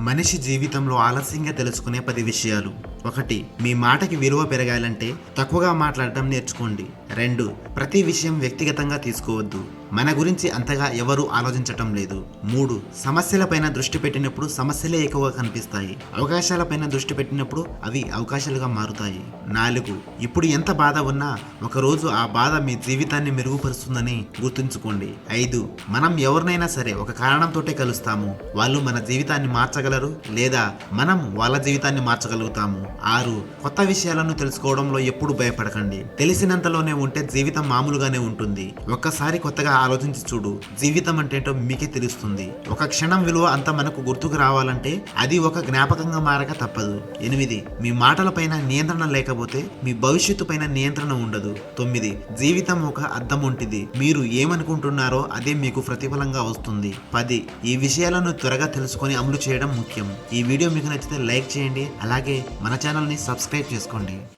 మనిషి జీవితంలో ఆలస్యంగా తెలుసుకునే 10 విషయాలు. 1. మీ మాటకి విలువ పెరగాలంటే తక్కువగా మాట్లాడటం నేర్చుకోండి. 2. ప్రతి విషయం వ్యక్తిగతంగా తీసుకోవద్దు. మన గురించి అంతగా ఎవరూ ఆలోచించటం లేదు. 3. సమస్యలపైన దృష్టి పెట్టినప్పుడు సమస్యలే ఎక్కువగా కనిపిస్తాయి. అవకాశాలపైన దృష్టి పెట్టినప్పుడు అవి అవకాశాలుగా మారుతాయి. 4. ఇప్పుడు ఎంత బాధ ఉన్నా ఒకరోజు ఆ బాధ మీ జీవితాన్ని మెరుగుపరుస్తుందని గుర్తుంచుకోండి. 5. మనం ఎవరినైనా సరే ఒక కారణంతోటే కలుస్తాము. వాళ్ళు మన జీవితాన్ని మార్చగలరు లేదా మనం వాళ్ళ జీవితాన్ని మార్చగలుగుతాము. 6. కొత్త విషయాలను తెలుసుకోవడంలో ఎప్పుడు భయపడకండి. తెలిసినంతలోనే ఉంటే జీవితం మామూలుగానే ఉంటుంది. ఒక్కసారి కొత్తగా ఆలోచించి చూడు, జీవితం అంటేంటో మీకే తెలుస్తుంది. ఒక క్షణం విలువ అంత మనకు గుర్తుకు రావాలంటే అది ఒక జ్ఞాపకంగా మారక తప్పదు. 8. మీ మాటలపైన నియంత్రణ లేకపోతే మీ భవిష్యత్తు పైన నియంత్రణ ఉండదు. 9. జీవితం ఒక అద్దం ఉంటుంది. మీరు ఏమనుకుంటున్నారో అదే మీకు ప్రతిఫలంగా వస్తుంది. 10. ఈ విషయాలను త్వరగా తెలుసుకొని అమలు చేయడం ముఖ్యం. ఈ వీడియో మీకు నచ్చితే లైక్ చేయండి. అలాగే మన ఛానల్ని సబ్స్క్రైబ్ చేసుకోండి.